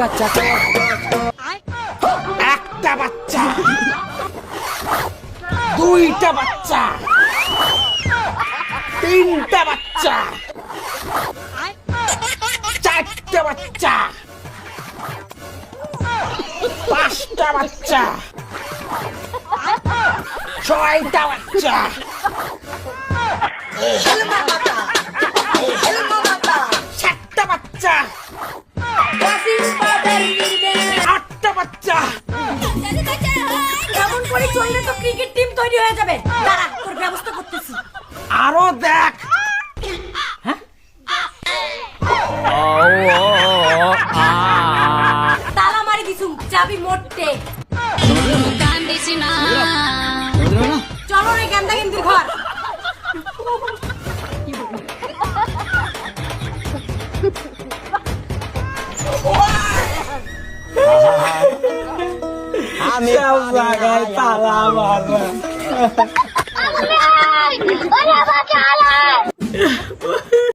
একটা বাচ্চা, দুইটা বাচ্চা, তিনটা বাচ্চা, চারটা বাচ্চা, পাঁচটা বাচ্চা, ছয়টা বাচ্চা, সাতটা বাচ্চা, আটটা বাচ্চা। এমন করে চললে তো ক্রিকেট টিম তৈরি হয়ে যাবে। দাঁড়া, তোর ব্যবস্থা করতেছি। আরো দেখ। তালা মারি দিছু, চাবি মোটে। চলো রে গেন্দা গেন্দির ঘর। আমি সব জায়গায় তালা মারবো।